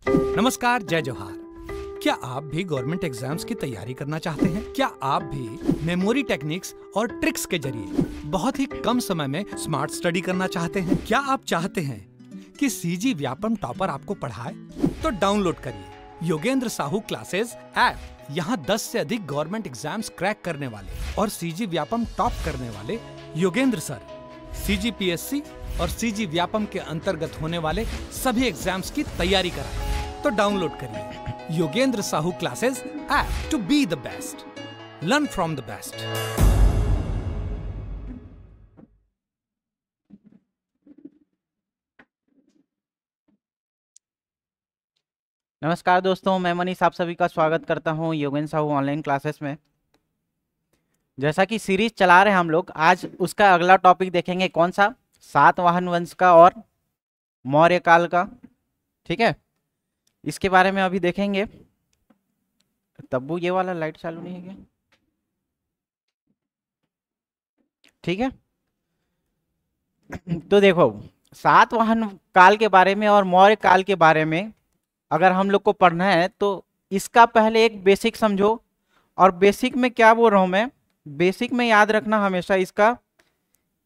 नमस्कार, जय जोहार। क्या आप भी गवर्नमेंट एग्जाम्स की तैयारी करना चाहते हैं? क्या आप भी मेमोरी टेक्निक्स और ट्रिक्स के जरिए बहुत ही कम समय में स्मार्ट स्टडी करना चाहते हैं? क्या आप चाहते हैं कि सीजी व्यापम टॉपर आपको पढ़ाए? तो डाउनलोड करिए योगेंद्र साहू क्लासेस ऐप। यहाँ 10 से अधिक गवर्नमेंट एग्जाम्स क्रैक करने वाले और सीजी व्यापम टॉप करने वाले योगेंद्र सर सीजीपीएससी और सीजी व्यापम के अंतर्गत होने वाले सभी एग्जाम्स की तैयारी कराएं। तो डाउनलोड करिए Yogendra Sahu classes app to be the best, learn from the best. नमस्कार दोस्तों, मैं मनीष आप सभी का स्वागत करता हूं योगेंद्र साहू ऑनलाइन क्लासेस में। जैसा कि सीरीज चला रहे हैं हम लोग, आज उसका अगला टॉपिक देखेंगे। कौन सा? सातवाहन वंश का और मौर्य काल का। ठीक है, इसके बारे में अभी देखेंगे। तब्बू, ये वाला लाइट चालू नहीं है क्या? ठीक है, तो देखो, सातवाहन काल के बारे में और मौर्य काल के बारे में अगर हम लोग को पढ़ना है तो इसका पहले एक बेसिक समझो। और बेसिक में क्या बोल रहा हूं मैं, बेसिक में याद रखना हमेशा इसका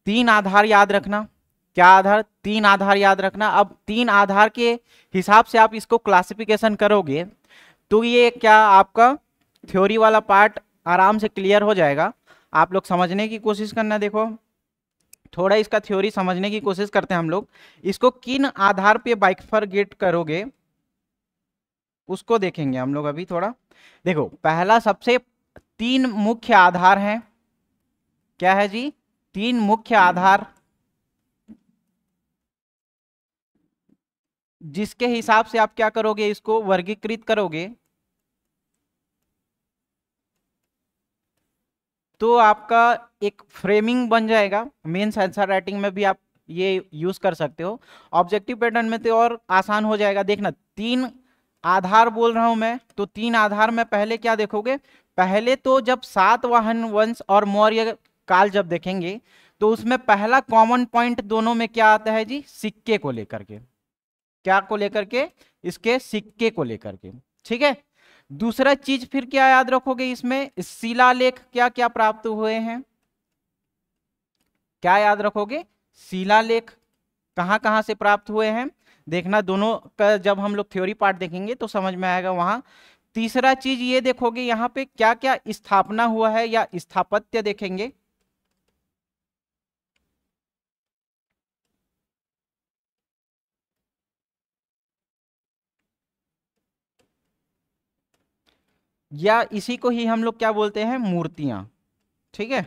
3 आधार याद रखना। क्या आधार? 3 आधार याद रखना। अब 3 आधार के हिसाब से आप इसको क्लासिफिकेशन करोगे तो ये क्या आपका थ्योरी वाला पार्ट आराम से क्लियर हो जाएगा। आप लोग समझने की कोशिश करना। देखो, थोड़ा इसका थ्योरी समझने की कोशिश करते हैं हम लोग। इसको किन आधार पे बाइफरगेट करोगे उसको देखेंगे हम लोग अभी थोड़ा। देखो, पहला सबसे 3 मुख्य आधार हैं। क्या है जी? 3 मुख्य आधार, जिसके हिसाब से आप क्या करोगे, इसको वर्गीकृत करोगे तो आपका एक फ्रेमिंग बन जाएगा। मेंस आंसर राइटिंग में भी आप ये यूज कर सकते हो, ऑब्जेक्टिव पैटर्न में तो और आसान हो जाएगा। देखना, 3 आधार बोल रहा हूं मैं, तो 3 आधार में पहले क्या देखोगे? पहले तो जब सातवाहन वंश और मौर्य काल जब देखेंगे तो उसमें पहला कॉमन पॉइंट दोनों में क्या आता है जी? सिक्के को लेकर के। क्या को लेकर के? इसके सिक्के को लेकर के। ठीक है, दूसरा चीज फिर क्या याद रखोगे इसमें? शिलालेख क्या क्या प्राप्त हुए हैं। क्या याद रखोगे? शिलालेख कहां कहां से प्राप्त हुए हैं। देखना, दोनों का जब हम लोग थ्योरी पार्ट देखेंगे तो समझ में आएगा वहां। तीसरा चीज ये देखोगे यहां पे क्या क्या स्थापना हुआ है या स्थापत्य देखेंगे। या इसी को ही हम लोग क्या बोलते हैं? मूर्तियां। ठीक है,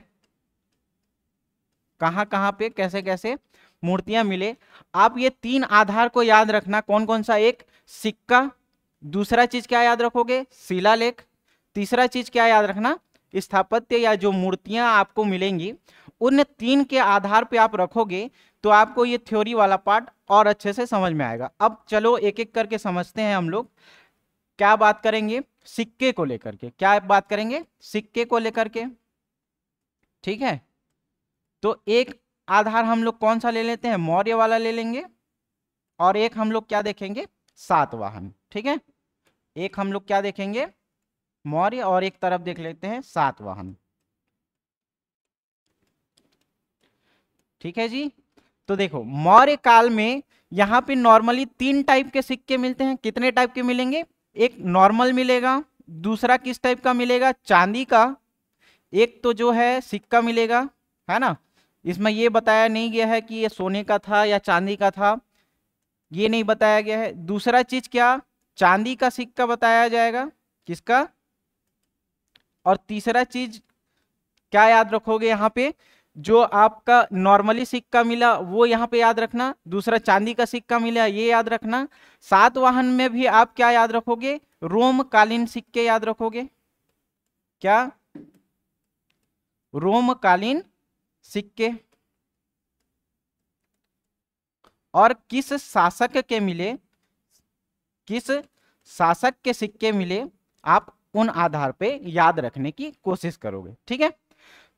कहां कहां पे कैसे कैसे मूर्तियां मिले। आप ये 3 आधार को याद रखना। कौन कौन सा? एक सिक्का, दूसरा चीज क्या याद रखोगे? शिलालेख, तीसरा चीज क्या याद रखना? स्थापत्य या जो मूर्तियां आपको मिलेंगी उन 3 के आधार पे आप रखोगे तो आपको ये थ्योरी वाला पार्ट और अच्छे से समझ में आएगा। अब चलो एक एक करके समझते हैं हम लोग। क्या बात करेंगे? सिक्के को लेकर के। क्या बात करेंगे? सिक्के को लेकर के। ठीक है, तो एक आधार हम लोग कौन सा ले लेते हैं? मौर्य वाला ले लेंगे। और एक हम लोग क्या देखेंगे? सातवाहन। ठीक है, एक हम लोग क्या देखेंगे? मौर्य, और एक तरफ देख लेते हैं सातवाहन। ठीक है जी, तो देखो, मौर्य काल में यहां पे नॉर्मली 3 टाइप के सिक्के मिलते हैं। कितने टाइप के मिलेंगे? एक नॉर्मल मिलेगा, दूसरा किस टाइप का मिलेगा? चांदी का। एक तो जो है सिक्का मिलेगा, है ना। इसमें ये बताया नहीं गया है कि ये सोने का था या चांदी का था, ये नहीं बताया गया है। दूसरा चीज क्या? चांदी का सिक्का बताया जाएगा। किसका? और तीसरा चीज क्या याद रखोगे यहां पे? जो आपका नॉर्मली सिक्का मिला वो यहां पे याद रखना, दूसरा चांदी का सिक्का मिला ये याद रखना। सातवाहन में भी आप क्या याद रखोगे? रोमकालीन सिक्के याद रखोगे। क्या? रोमकालीन सिक्के। और किस शासक के मिले, किस शासक के सिक्के मिले, आप उन आधार पे याद रखने की कोशिश करोगे। ठीक है,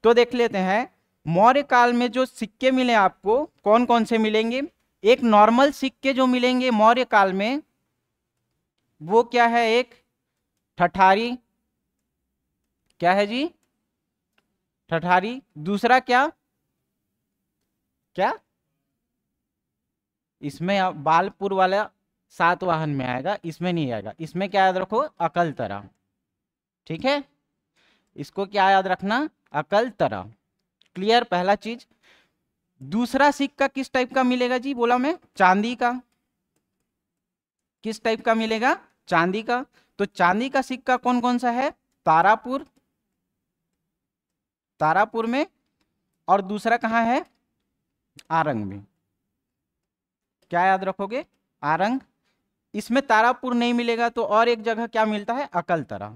तो देख लेते हैं मौर्य काल में जो सिक्के मिले आपको कौन कौन से मिलेंगे। एक नॉर्मल सिक्के जो मिलेंगे मौर्य काल में, वो क्या है, एक ठठारी, क्या है जी, ठठारी। दूसरा क्या, क्या इसमें बालपुर वाला सातवाहन में आएगा, इसमें नहीं आएगा। इसमें क्या याद रखो, अकलतरा, ठीक है, इसको क्या याद रखना, अकलतरा। क्लियर, पहला चीज। दूसरा सिक्का किस टाइप का मिलेगा जी, बोला मैं, चांदी का। किस टाइप का मिलेगा, चांदी का। तो चांदी का सिक्का कौन कौन सा है, तारापुर, तारापुर में, और दूसरा कहाँ है, आरंग में। क्या याद रखोगे, आरंग। इसमें तारापुर नहीं मिलेगा तो और एक जगह क्या मिलता है, अकलतरा।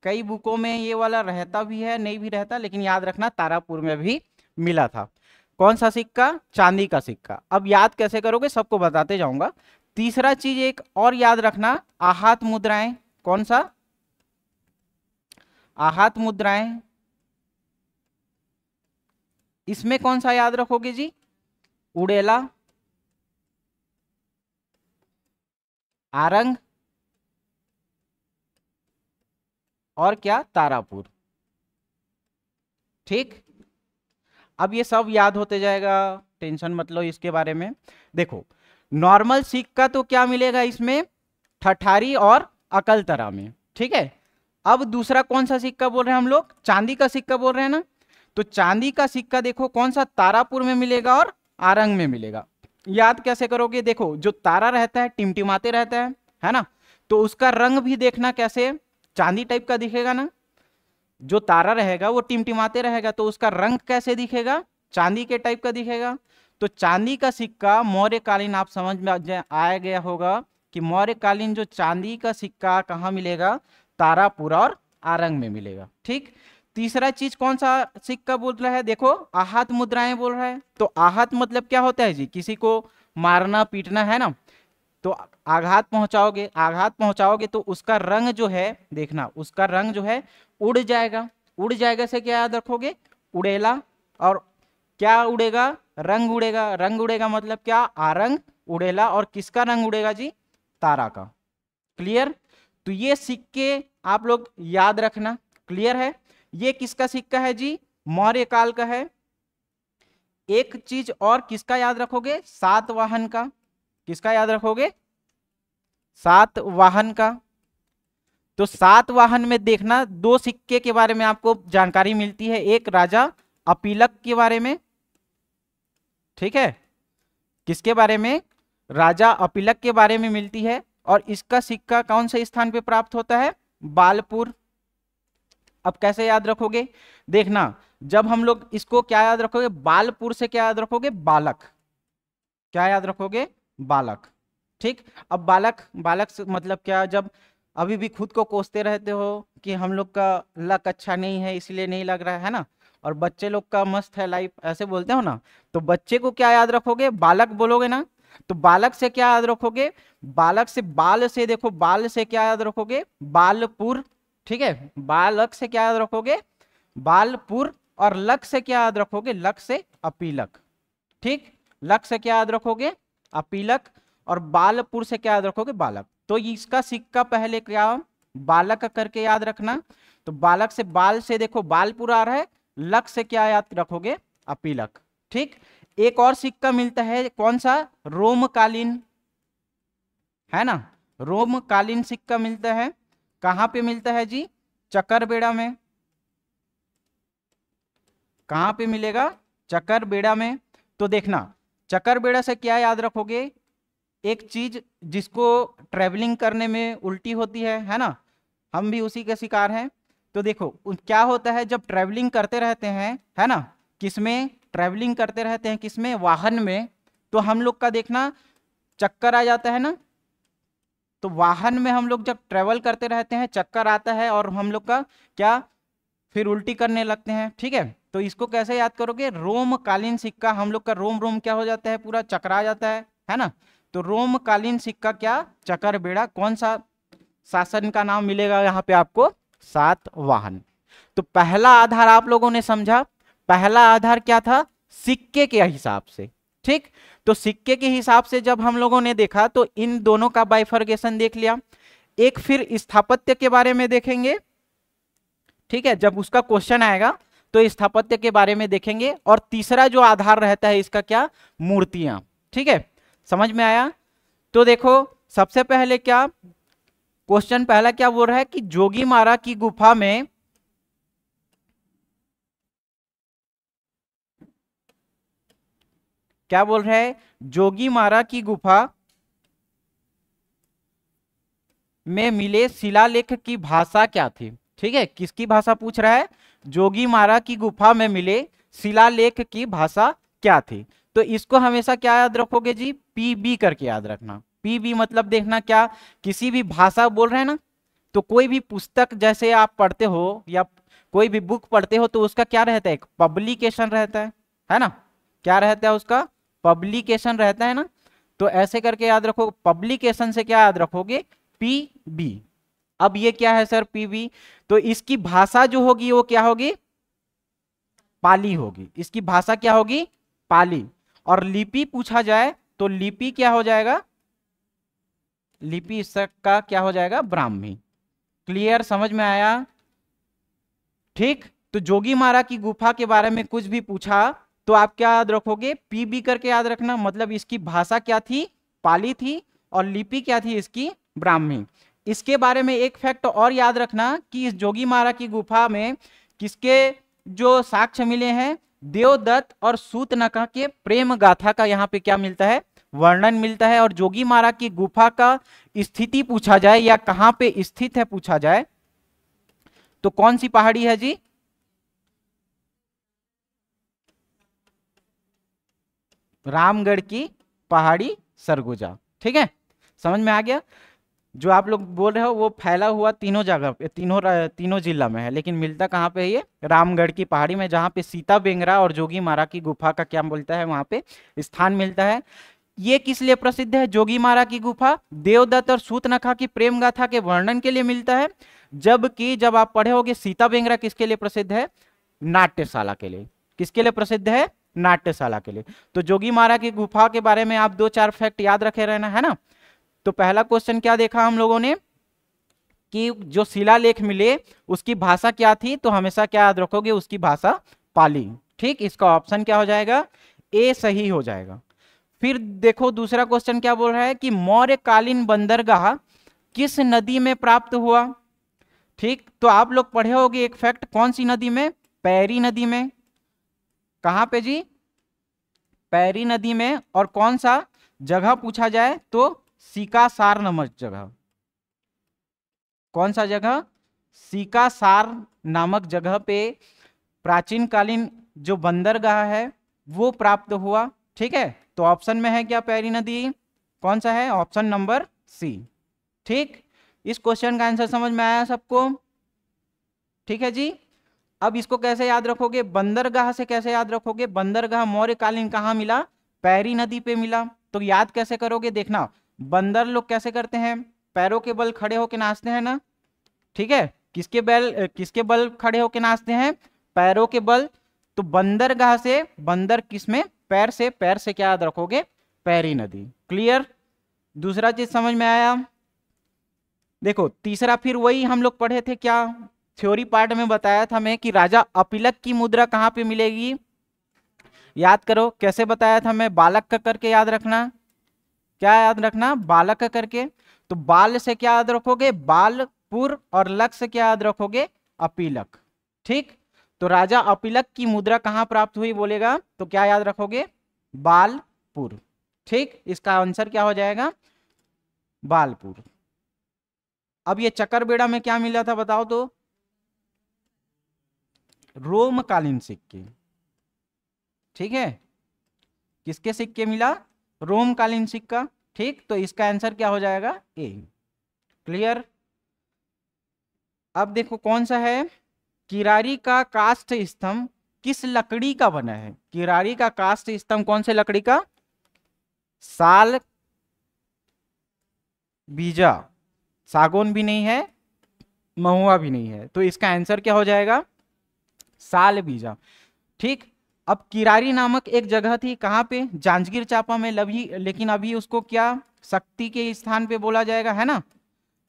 कई बुकों में ये वाला रहता भी है, नहीं भी रहता, लेकिन याद रखना तारापुर में भी मिला था। कौन सा सिक्का, चांदी का सिक्का। अब याद कैसे करोगे, सबको बताते जाऊंगा। तीसरा चीज एक और याद रखना, आहत मुद्राएं। कौन सा, आहत मुद्राएं। इसमें कौन सा याद रखोगे जी, उड़ेला, आरंग, और क्या, तारापुर। ठीक, अब ये सब याद होते जाएगा, टेंशन मत लो इसके बारे में। देखो नॉर्मल सिक्का तो क्या मिलेगा इसमें, ठठारी और अकलतरा में, ठीक है। अब दूसरा कौन सा सिक्का बोल रहे हैं हम लोग, चांदी का सिक्का बोल रहे हैं ना। तो चांदी का सिक्का देखो कौन सा, तारापुर में मिलेगा और आरंग में मिलेगा। याद कैसे करोगे, देखो जो तारा रहता है टिमटिमाते रहता है ना, तो उसका रंग भी देखना कैसे, चांदी टाइप का दिखेगा ना। जो तारा रहेगा वो टिमटिमाते रहेगा, तो उसका रंग कैसे दिखेगा, चांदी के टाइप का दिखेगा। तो चांदी का सिक्का मौर्यकालीन, आप समझ में आ गया होगा कि मौर्यकालीन जो चांदी का सिक्का कहाँ मिलेगा, तारापुर और आरंग में मिलेगा। ठीक, तीसरा चीज कौन सा सिक्का बोल रहा है, देखो आहत मुद्राएं बोल रहा है। तो आहत मतलब क्या होता है जी, किसी को मारना पीटना है ना, तो आघात पहुंचाओगे, आघात पहुंचाओगे तो उसका रंग जो है, देखना उसका रंग जो है उड़ जाएगा। उड़ जाएगा से क्या याद रखोगे, उड़ेला। और क्या उड़ेगा, रंग उड़ेगा। रंग उड़ेगा मतलब क्या, आरंग, उड़ेला। और किसका रंग उड़ेगा जी, तारा का। क्लियर, तो ये सिक्के आप लोग याद रखना। क्लियर है, ये किसका सिक्का है जी, मौर्य काल का है। एक चीज और किसका याद रखोगे, सातवाहन का। किसका याद रखोगे, सातवाहन का। तो सातवाहन में देखना दो सिक्के के बारे में आपको जानकारी मिलती है, एक राजा अपीलक के बारे में, ठीक है, किसके बारे में, राजा अपीलक के बारे में मिलती है। और इसका सिक्का कौन से स्थान पे प्राप्त होता है, बालपुर। अब कैसे याद रखोगे, देखना जब हम लोग इसको क्या याद रखोगे, बालपुर से क्या याद रखोगे, बालक। क्या याद रखोगे, बालक। ठीक, अब बालक, बालक से मतलब क्या, जब अभी भी खुद को कोसते रहते हो कि हम लोग का लक अच्छा नहीं है इसलिए नहीं लग रहा है ना, और बच्चे लोग का मस्त है लाइफ, ऐसे बोलते हो ना, तो बच्चे को क्या याद रखोगे, बालक बोलोगे ना। तो बालक से क्या याद रखोगे, बालक से, बाल से देखो, बाल से क्या याद रखोगे, बालपुर। ठीक है, बालक से क्या याद रखोगे, बालपुर। और लक से क्या याद रखोगे, लक से अपीलक। ठीक, लक से क्या याद रखोगे, अपीलक। और बालपुर से क्या याद रखोगे, बालक। तो इसका सिक्का पहले क्या, बालक करके याद रखना। तो बालक से, बाल से देखो बालपुर आ रहा है, लक से क्या याद रखोगे, अपीलक। ठीक, एक और सिक्का मिलता है, कौन सा, रोमकालीन, है ना, रोमकालीन सिक्का मिलता है। कहां पे मिलता है जी, चकरबेड़ा में। कहां पे मिलेगा, चकरबेड़ा में। तो देखना चकरबेड़ा से क्या याद रखोगे, एक चीज जिसको ट्रेवलिंग करने में उल्टी होती है ना, हम भी उसी के शिकार हैं। तो देखो क्या होता है, जब ट्रेवलिंग करते रहते हैं, है ना, किसमें ट्रेवलिंग करते रहते हैं, किसमें, वाहन में, तो हम लोग का देखना चक्कर आ जाता है ना। तो वाहन में हम लोग जब ट्रेवल करते रहते हैं चक्कर आता है और हम लोग का क्या, फिर उल्टी करने लगते हैं। ठीक है, तो इसको कैसे याद करोगे, रोमकालीन सिक्का, हम लोग का रोम रोम क्या हो जाता है, पूरा चकरा जाता है ना। तो रोमकालीन सिक्का क्या, चकरबेड़ा। कौन सा शासन का नाम मिलेगा यहाँ पे आपको, सातवाहन। तो पहला आधार आप लोगों ने समझा, पहला आधार क्या था, सिक्के के हिसाब से। ठीक, तो सिक्के के हिसाब से जब हम लोगों ने देखा तो इन दोनों का बाइफर्केशन देख लिया। एक फिर स्थापत्य के बारे में देखेंगे, ठीक है, जब उसका क्वेश्चन आएगा तो स्थापत्य के बारे में देखेंगे। और तीसरा जो आधार रहता है इसका क्या, मूर्तियां। ठीक है, समझ में आया। तो देखो सबसे पहले क्या क्वेश्चन पहला क्या बोल रहा है कि जोगीमारा की गुफा में क्या बोल रहा है, जोगीमारा की गुफा में मिले शिलालेख की भाषा क्या थी। ठीक है, किसकी भाषा पूछ रहा है, जोगीमारा की गुफा में मिले शिलालेख की भाषा क्या थी। तो इसको हमेशा क्या याद रखोगे जी, पीबी करके याद रखना। पीबी मतलब देखना क्या, किसी भी भाषा बोल रहे हैं ना, तो कोई भी पुस्तक जैसे आप पढ़ते हो या कोई भी बुक पढ़ते हो तो उसका क्या रहता है, एक पब्लिकेशन रहता है ना, क्या रहता है उसका, पब्लिकेशन रहता है ना। तो ऐसे करके याद रखो, पब्लिकेशन से क्या याद रखोगे, पीबी। अब ये क्या है सर, पीबी, तो इसकी भाषा जो होगी वो क्या होगी, पाली होगी। इसकी भाषा क्या होगी, पाली। और लिपि पूछा जाए तो लिपि क्या हो जाएगा, लिपि इसका क्या हो जाएगा, ब्राह्मी। क्लियर, समझ में आया। ठीक, तो जोगीमारा की गुफा के बारे में कुछ भी पूछा तो आप क्या याद रखोगे, पीबी करके याद रखना। मतलब इसकी भाषा क्या थी, पाली थी, और लिपि क्या थी इसकी, ब्राह्मी। इसके बारे में एक फैक्ट और याद रखना कि इस जोगीमारा की गुफा में किसके जो साक्ष्य मिले हैं, देवदत्त और सूतनका के प्रेम गाथा का यहाँ पे क्या मिलता है, वर्णन मिलता है। और जोगीमारा की गुफा का स्थिति पूछा जाए या कहां पे स्थित है पूछा जाए तो कौन सी पहाड़ी है जी, रामगढ़ की पहाड़ी सरगुजा। ठीक है, समझ में आ गया। जो आप लोग बोल रहे हो वो फैला हुआ तीनों जगह पे, तीनों जिला में है, लेकिन मिलता कहाँ पे है ये, रामगढ़ की पहाड़ी में, जहाँ पे सीता बेंगरा और जोगीमारा की गुफा का क्या बोलता है, वहां पे स्थान मिलता है। ये किस लिए प्रसिद्ध है, जोगीमारा की गुफा देवदत्त और सूतनखा की प्रेम गाथा के वर्णन के लिए मिलता है। जबकि जब आप पढ़े होगे सीता बेंगरा किसके लिए प्रसिद्ध है, नाट्यशाला के लिए। किसके लिए प्रसिद्ध है, नाट्यशाला के लिए। तो जोगीमारा की गुफा के बारे में आप 2-4 फैक्ट याद रखे रहना, है ना। तो पहला क्वेश्चन क्या देखा हम लोगों ने कि जो शिलालेख मिले उसकी भाषा क्या थी, तो हमेशा क्या याद रखोगे, उसकी भाषा पाली। ठीक, इसका ऑप्शन क्या हो जाएगा, ए सही हो जाएगा। फिर देखो दूसरा क्वेश्चन क्या बोल रहा है कि मौर्यकालीन बंदरगाह किस नदी में प्राप्त हुआ। ठीक, तो आप लोग पढ़े होंगे एक फैक्ट, कौन सी नदी में, पैरी नदी में। कहां पे जी, पैरी नदी में। और कौन सा जगह पूछा जाए तो सीकासार नामक जगह। कौन सा जगह, सीकासार नामक जगह पे प्राचीन कालीन जो बंदरगाह है वो प्राप्त हुआ। ठीक है, तो ऑप्शन में है क्या, पैरी नदी, कौन सा है, ऑप्शन नंबर सी। ठीक, इस क्वेश्चन का आंसर समझ में आया सबको। ठीक है जी, अब इसको कैसे याद रखोगे, बंदरगाह से कैसे याद रखोगे, बंदरगाह मौर्यकालीन कहाँ मिला, पैरी नदी पे मिला। तो याद कैसे करोगे, देखना बंदर लोग कैसे करते हैं, पैरों के बल खड़े होके नाचते हैं ना। ठीक है, किसके बल खड़े होके नाचते हैं, पैरों के बल। तो बंदरगाह से, बंदर किसमें, पैर से, पैर से क्या याद रखोगे, पैरी नदी। क्लियर, दूसरा चीज समझ में आया। देखो तीसरा फिर वही हम लोग पढ़े थे, क्या थ्योरी पार्ट में बताया था मैं कि राजा अपिलक की मुद्रा कहां पे मिलेगी। याद करो कैसे बताया था मैं, बालक का करके याद रखना। क्या याद रखना, बालक का करके। तो बाल से क्या याद रखोगे, बालपुर, और लक से क्या याद रखोगे, अपिलक। ठीक, तो राजा अपिलक की मुद्रा कहां प्राप्त हुई बोलेगा तो क्या याद रखोगे, बालपुर। ठीक, इसका आंसर क्या हो जाएगा, बालपुर। अब ये चकरबेड़ा में क्या मिला था बताओ तो, रोमकालीन सिक्के। ठीक है, किसके सिक्के मिला, रोमकालीन सिक्का। ठीक, तो इसका आंसर क्या हो जाएगा, ए। क्लियर, अब देखो कौन सा है, किरारी का काष्ठ स्तंभ किस लकड़ी का बना है। किरारी का काष्ठ स्तंभ कौन से लकड़ी का, साल बीजा, सागौन भी नहीं है, महुआ भी नहीं है, तो इसका आंसर क्या हो जाएगा, साल बीजा। ठीक, अब किरारी नामक एक जगह थी, कहाँ पे, जांजगीर चांपा में लभी, लेकिन अभी उसको क्या शक्ति के स्थान पे बोला जाएगा, है ना।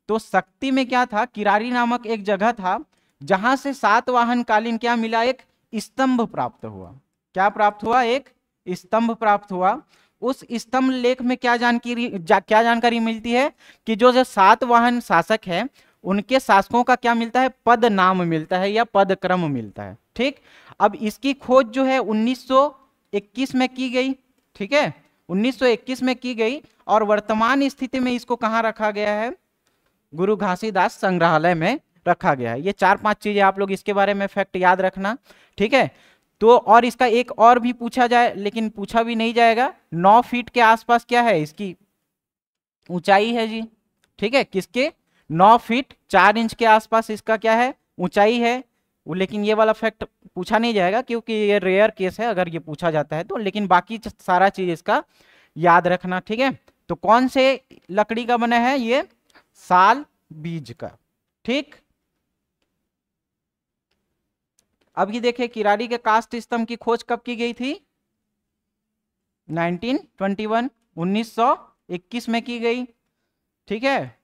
तो शक्ति में क्या था, किरारी नामक एक जगह था जहां से सातवाहन कालीन क्या मिला, एक स्तंभ प्राप्त हुआ। क्या प्राप्त हुआ, एक स्तंभ प्राप्त हुआ। उस स्तंभ लेख में क्या क्या जानकारी मिलती है कि जो जो सातवाहन शासक है उनके शासकों का क्या मिलता है, पद नाम मिलता है या पद क्रम मिलता है। ठीक, अब इसकी खोज जो है 1921 में की गई। ठीक है, 1921 में की गई और वर्तमान स्थिति में इसको कहाँ रखा गया है, गुरु घासीदास संग्रहालय में रखा गया है। ये 4-5 चीजें आप लोग इसके बारे में फैक्ट याद रखना। ठीक है, तो और इसका एक और भी पूछा जाए, लेकिन पूछा भी नहीं जाएगा, 9 फीट के आसपास क्या है इसकी ऊंचाई है जी। ठीक है, किसके, 9 फीट 4 इंच के आसपास इसका क्या है, ऊंचाई है। लेकिन ये वाला फैक्ट पूछा नहीं जाएगा क्योंकि ये रेयर केस है अगर ये पूछा जाता है तो, लेकिन बाकी सारा चीज इसका याद रखना। ठीक है, तो कौन से लकड़ी का बना है ये, साल बीज का। ठीक, अब ये देखिए किरारी के कास्ट स्तंभ की खोज कब की गई थी, 1921, 1921 में की गई। ठीक है,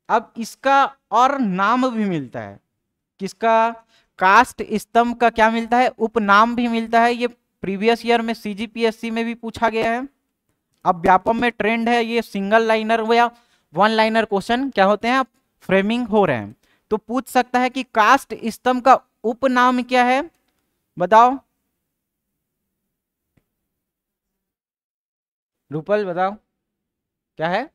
अब इसका और नाम भी मिलता है, किसका, कास्ट स्तंभ का क्या मिलता है, उपनाम भी मिलता है। ये प्रीवियस ईयर में सीजीपीएससी में भी पूछा गया है। अब व्यापम में ट्रेंड है ये सिंगल लाइनर या वन लाइनर क्वेश्चन क्या होते हैं, अब फ्रेमिंग हो रहे हैं, तो पूछ सकता है कि कास्ट स्तंभ का उपनाम क्या है, बताओ रूपल, बताओ क्या है,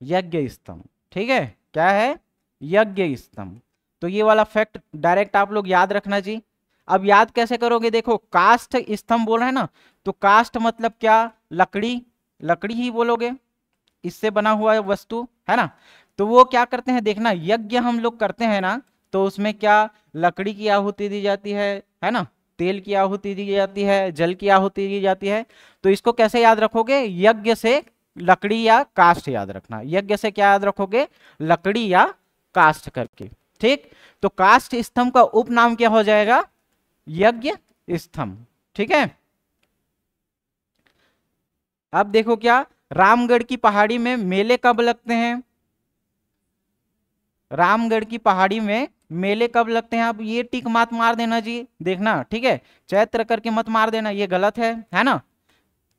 यज्ञ स्तंभ। ठीक है, क्या है, यज्ञ स्तंभ। तो ये वाला फैक्ट डायरेक्ट आप लोग याद रखना जी। अब याद कैसे करोगे, देखो कास्ट स्तंभ बोल रहे हैं ना, तो कास्ट मतलब क्या, लकड़ी, लकड़ी ही बोलोगे, इससे बना हुआ वस्तु है ना। तो वो क्या करते हैं, देखना यज्ञ हम लोग करते हैं ना, तो उसमें क्या लकड़ी की आहुति दी जाती है ना, तेल की आहुति दी जाती है, जल की आहुति दी जाती है। तो इसको कैसे याद रखोगे, यज्ञ से लकड़ी या काष्ठ याद रखना, यज्ञ से क्या याद रखोगे, लकड़ी या काष्ठ करके। ठीक, तो काष्ठ स्तंभ का उपनाम क्या हो जाएगा, यज्ञ स्तंभ। ठीक है, अब देखो क्या, रामगढ़ की पहाड़ी में मेले कब लगते हैं, रामगढ़ की पहाड़ी में मेले कब लगते हैं, आप ये टिक मत मार देना जी, देखना। ठीक है, चैत्र करके मत मार देना, ये गलत है ना।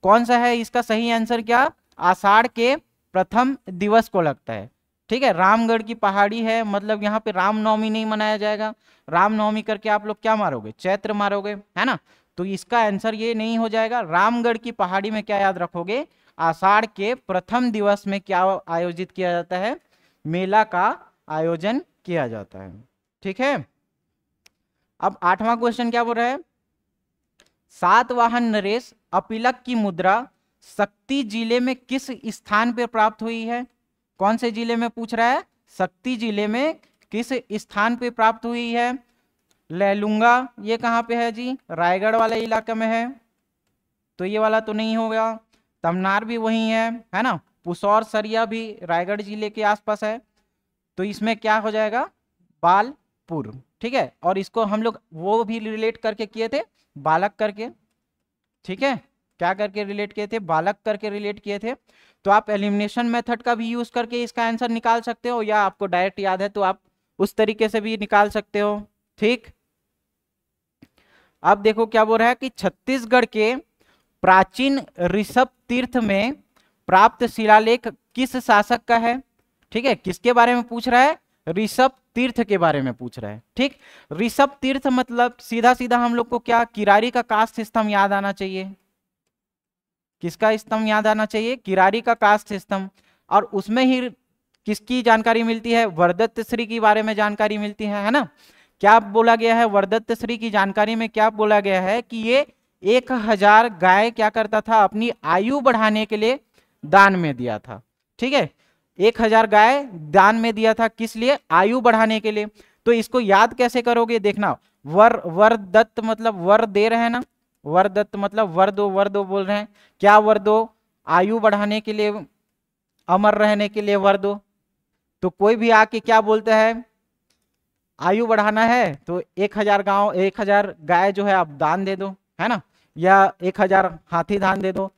कौन सा है इसका सही आंसर, क्या, आषाढ़ के प्रथम दिवस को लगता है। ठीक है, रामगढ़ की पहाड़ी है मतलब यहाँ पे रामनवमी नहीं मनाया जाएगा, रामनवमी करके आप लोग क्या मारोगे, चैत्र मारोगे, है ना। तो इसका आंसर ये नहीं हो जाएगा। रामगढ़ की पहाड़ी में क्या याद रखोगे, आषाढ़ के प्रथम दिवस में क्या आयोजित किया जाता है, मेला का आयोजन किया जाता है। ठीक है, अब 8वां क्वेश्चन क्या बोल रहा है, सातवाहन नरेश अपिलक की मुद्रा शक्ति जिले में किस स्थान पर प्राप्त हुई है, कौन से जिले में पूछ रहा है, शक्ति जिले में किस स्थान पे प्राप्त हुई है। लैलूंगा ये कहाँ पे है जी, रायगढ़ वाले इलाके में है, तो ये वाला तो नहीं होगा। तमनार भी वही है ना। पुसौर सरिया भी रायगढ़ जिले के आसपास है, तो इसमें क्या हो जाएगा, बालपुर। ठीक है, और इसको हम लोग वो भी रिलेट करके किए थे, बालक करके। ठीक है, क्या करके रिलेट किए थे, बालक करके रिलेट किए थे। तो आप एलिमिनेशन मेथड का भी यूज करके इसका आंसर निकाल सकते हो, या आपको डायरेक्ट याद है तो आप उस तरीके से भी निकाल सकते हो। ठीक, अब देखो क्या बोल रहा है कि छत्तीसगढ़ के प्राचीन ऋषभ तीर्थ में प्राप्त शिलालेख किस शासक का है। ठीक है, किसके बारे में पूछ रहा है, ऋषभ तीर्थ के बारे में पूछ रहा है। ठीक, ऋषभ तीर्थ मतलब सीधा सीधा हम लोग को क्या, किरारी का काष्ठ स्तंभ याद आना चाहिए। किसका स्तंभ याद आना चाहिए, किरारी का काष्ठ स्तंभ। और उसमें ही किसकी जानकारी मिलती है, वरदत्त श्री के बारे में जानकारी मिलती है ना। क्या बोला गया है, वरदत्त श्री की जानकारी में क्या बोला गया है कि ये 1000 गाय क्या करता था, अपनी आयु बढ़ाने के लिए दान में दिया था। ठीक है, 1000 गाय दान में दिया था, किस लिए, आयु बढ़ाने के लिए। तो इसको याद कैसे करोगे, देखना, वरदत्त मतलब वर दे रहे हैं ना, वरदत्त मतलब वर दो बोल रहे हैं, क्या वर दो, आयु बढ़ाने के लिए, अमर रहने के लिए वर दो। तो कोई भी आके क्या बोलता है, आयु बढ़ाना है तो 1000 गाय जो है आप दान दे दो, है ना। या 1000 हाथी दान दे दो,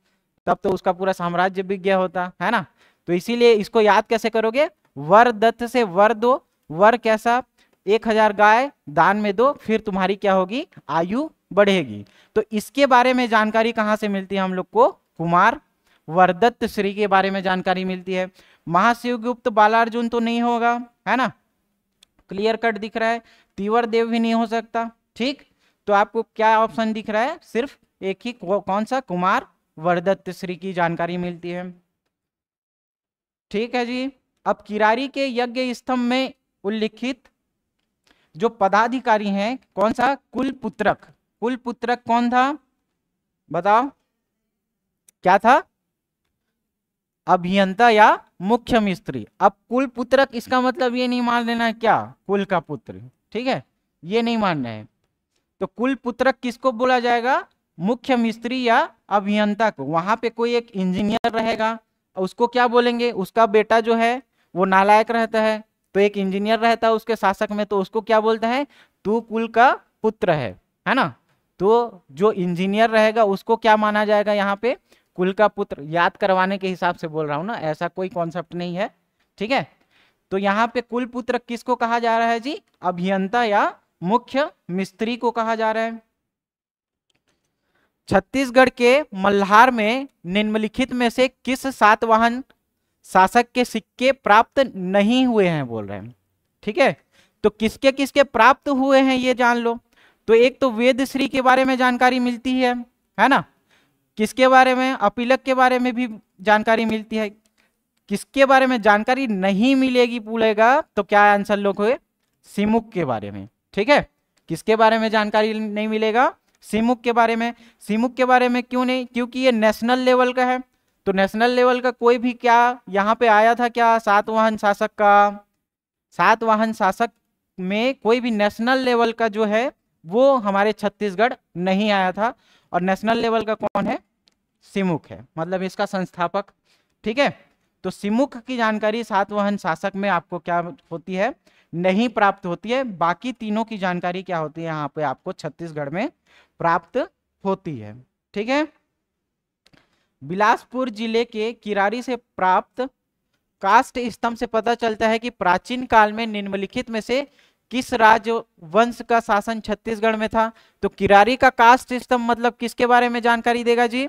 तब तो उसका पूरा साम्राज्य बिक गया होता है ना। तो इसीलिए इसको याद कैसे करोगे, वर दत्त से वर दो, वर कैसा, 1000 गाय दान में दो, फिर तुम्हारी क्या होगी, आयु बढ़ेगी। तो इसके बारे में जानकारी कहाँ से मिलती है हम लोग को, कुमार वरदत्त श्री के बारे में जानकारी मिलती है। महाशिवगुप्त बालार्जुन तो नहीं होगा, है ना, क्लियर कट दिख रहा है। तीवर देव भी नहीं हो सकता, ठीक। तो आपको क्या ऑप्शन दिख रहा है, सिर्फ एक ही, कौन सा, कुमार वरदत्त श्री की जानकारी मिलती है, ठीक है जी। अब किरारी के यज्ञ स्तंभ में उल्लिखित जो पदाधिकारी हैं, कौन सा, कुलपुत्रक, कुलपुत्रक कौन था, बताओ क्या था, अभियंता या मुख्य मिस्त्री। अब कुलपुत्रक इसका मतलब ये नहीं मान लेना है क्या, कुल का पुत्र, ठीक है, ये नहीं मानना है। तो कुलपुत्रक किसको बोला जाएगा, मुख्य मिस्त्री या अभियंता को। वहां पे कोई एक इंजीनियर रहेगा, उसको क्या बोलेंगे, उसका बेटा जो है वो नालायक रहता है, तो एक इंजीनियर रहता है उसके शासक में, तो उसको क्या बोलता है, तू कुल का पुत्र है ना। तो जो इंजीनियर रहेगा उसको क्या माना जाएगा, यहाँ पे कुल का पुत्र। याद करवाने के हिसाब से बोल रहा हूं ना, ऐसा कोई कॉन्सेप्ट नहीं है, ठीक है। तो यहाँ पे कुल पुत्र किसको कहा जा रहा है जी, अभियंता या मुख्य मिस्त्री को कहा जा रहा है। छत्तीसगढ़ के मल्हार में निम्नलिखित में से किस सातवाहन शासक के सिक्के प्राप्त नहीं हुए हैं, बोल रहे हैं, ठीक है। तो किसके किसके प्राप्त हुए हैं ये जान लो। तो एक तो वेदश्री के बारे में जानकारी मिलती है ना, किसके बारे में, अपीलक के बारे में भी जानकारी मिलती है। किसके बारे में जानकारी नहीं मिलेगी पूछेगा तो क्या आंसर लोगे, सिमुक के बारे में, ठीक है। किसके बारे में जानकारी नहीं मिलेगा, सिमुक के बारे में। सिमुक के बारे में क्यों नहीं, क्योंकि ये नेशनल लेवल का है। तो नेशनल लेवल का कोई भी क्या यहाँ पे आया था क्या, सातवाहन शासक का, सातवाहन शासक में कोई भी नेशनल लेवल का जो है वो हमारे छत्तीसगढ़ नहीं आया था। और नेशनल लेवल का कौन है, सिमुक है, मतलब इसका संस्थापक, ठीक है। तो सिमुक की जानकारी सातवाहन शासक में आपको क्या होती है, नहीं प्राप्त होती है। बाकी तीनों की जानकारी क्या होती है, यहाँ पे आपको छत्तीसगढ़ में प्राप्त होती है, ठीक है। बिलासपुर जिले के किरारी से प्राप्त कास्ट स्तंभ से पता चलता है कि प्राचीन काल में निम्नलिखित में से किस राजवंश का शासन छत्तीसगढ़ में था। तो किरारी का कास्ट स्तंभ मतलब किसके बारे में जानकारी देगा जी,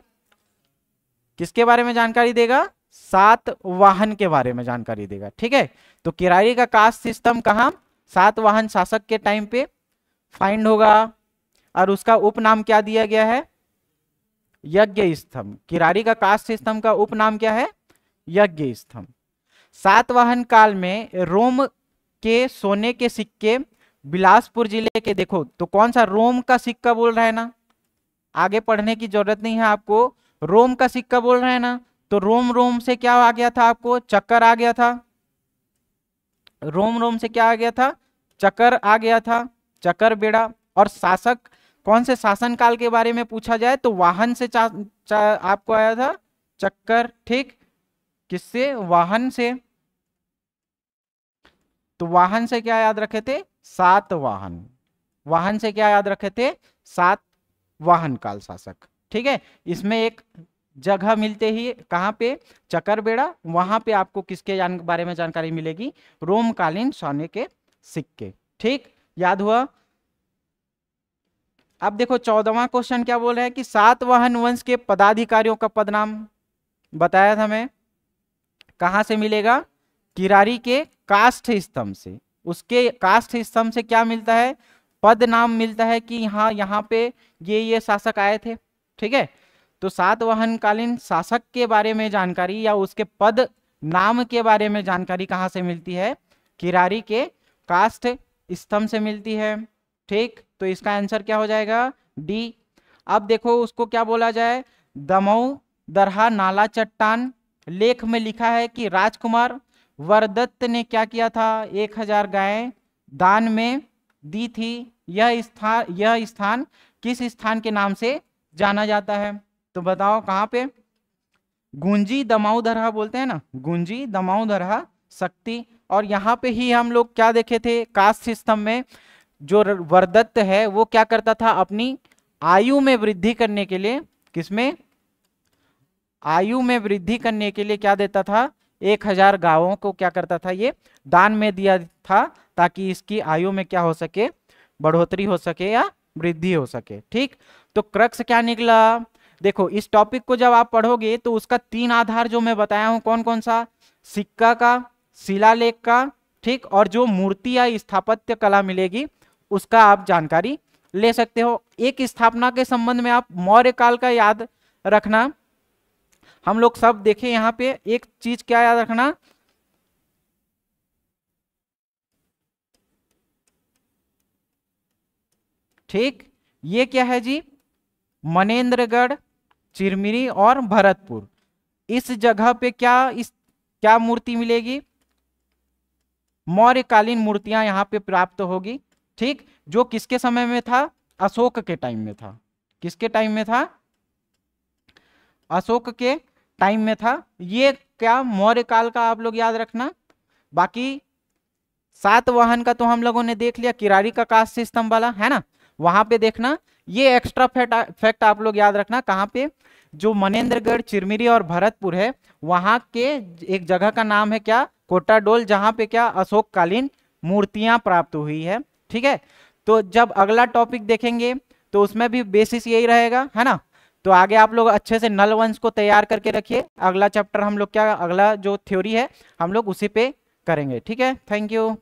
किसके बारे में जानकारी देगा, सातवाहन के बारे में जानकारी देगा, ठीक है। तो किरारी का कास्ट स्तंभ कहाँ, सातवाहन शासक के टाइम पे फाइंड होगा, और उसका उपनाम क्या दिया गया है, यज्ञ स्तंभ। किरारी का कास्ट स्तंभ का उपनाम क्या है, यज्ञ स्तंभ। सातवाहन काल में रोम के सोने के सिक्के बिलासपुर जिले के, देखो तो कौन सा, रोम का सिक्का बोल रहा है ना, आगे पढ़ने की जरूरत नहीं है आपको, रोम का सिक्का बोल रहे हैं ना। तो रोम रोम से क्या आ गया था आपको, चक्कर आ गया था, रोम रोम से क्या आ गया था, चक्कर आ गया था, चक्कर बेड़ा। और शासक कौन से शासन काल के बारे में पूछा जाए तो वाहन से आपको आया था चक्कर, ठीक, किससे, वाहन से। तो वाहन से क्या याद रखे थे, सातवाहन, वाहन से क्या याद रखे थे, सातवाहन काल शासक, ठीक है। इसमें एक जगह मिलते ही कहाँ पे, चकरबेड़ा, वहां पे आपको किसके बारे में जानकारी मिलेगी, रोमकालीन सोने के सिक्के, ठीक, याद हुआ। अब देखो 14वां क्वेश्चन क्या बोल रहा है कि सातवाहन वंश के पदाधिकारियों का पदनाम बताया था मैं, कहां से मिलेगा, किरारी के काष्ठ स्तंभ से। उसके काष्ठ स्तंभ से क्या मिलता है, पद नाम मिलता है कि यहाँ पे ये शासक आए थे, ठीक है। तो सातवाहन कालीन शासक के बारे में जानकारी या उसके पद नाम के बारे में जानकारी कहाँ से मिलती है, किरारी के काष्ठ स्तंभ से मिलती है, ठीक। तो इसका आंसर क्या हो जाएगा, डी। अब देखो उसको क्या बोला जाए, दमऊ दरहा नाला चट्टान लेख में लिखा है कि राजकुमार वरदत्त ने क्या किया था, 1000 गायें दान में दी थी। यह स्थान किस स्थान के नाम से जाना जाता है, तो बताओ कहाँ पे, गुंजी दमाऊ दरहा बोलते हैं ना, गुंजी दमाऊ दरहा शक्ति। और यहाँ पे ही हम लोग क्या देखे थे, काष्ठ स्तंभ में जो वरदत्त है वो क्या करता था, अपनी आयु में वृद्धि करने के लिए, किसमें, आयु में वृद्धि करने के लिए क्या देता था, 1000 गायों को क्या करता था, ये दान में दिया था, ताकि इसकी आयु में क्या हो सके, बढ़ोतरी हो सके या वृद्धि हो सके। ठीक, तो क्रक्स क्या निकला, देखो इस टॉपिक को जब आप पढ़ोगे तो उसका 3 आधार जो मैं बताया हूं, कौन कौन सा, सिक्का का, शिलालेख का, ठीक, और जो मूर्ति या स्थापत्य कला मिलेगी उसका आप जानकारी ले सकते हो। एक स्थापना के संबंध में आप मौर्य काल का याद रखना, हम लोग सब देखें यहाँ पे एक चीज क्या याद रखना, ठीक, ये क्या है जी, मनेन्द्रगढ़, चिरमिरी और भरतपुर, इस जगह पे क्या मूर्ति मिलेगी, मौर्यकालीन मूर्तियां यहाँ पे प्राप्त होगी। ठीक, जो किसके समय में था, अशोक के टाइम में था, किसके टाइम में था, अशोक के टाइम में था। ये क्या मौर्य काल का आप लोग याद रखना। बाकी सातवाहन का तो हम लोगों ने देख लिया, किरारी का कास्ट सिस्टम वाला है ना, वहां पे देखना। ये एक्स्ट्रा फैक्ट आप लोग याद रखना, कहाँ पे, जो मनेन्द्रगढ़, चिरमिरी और भरतपुर है, वहां के एक जगह का नाम है क्या, कोटाडोल, जहां पे क्या अशोक कालीन मूर्तियां प्राप्त हुई है। ठीक है, तो जब अगला टॉपिक देखेंगे तो उसमें भी बेसिस यही रहेगा, है ना। तो आगे आप लोग अच्छे से नल वंश को तैयार करके रखिए, अगला चैप्टर हम लोग क्या, अगला जो थ्योरी है हम लोग उसी पे करेंगे। ठीक है, थैंक यू।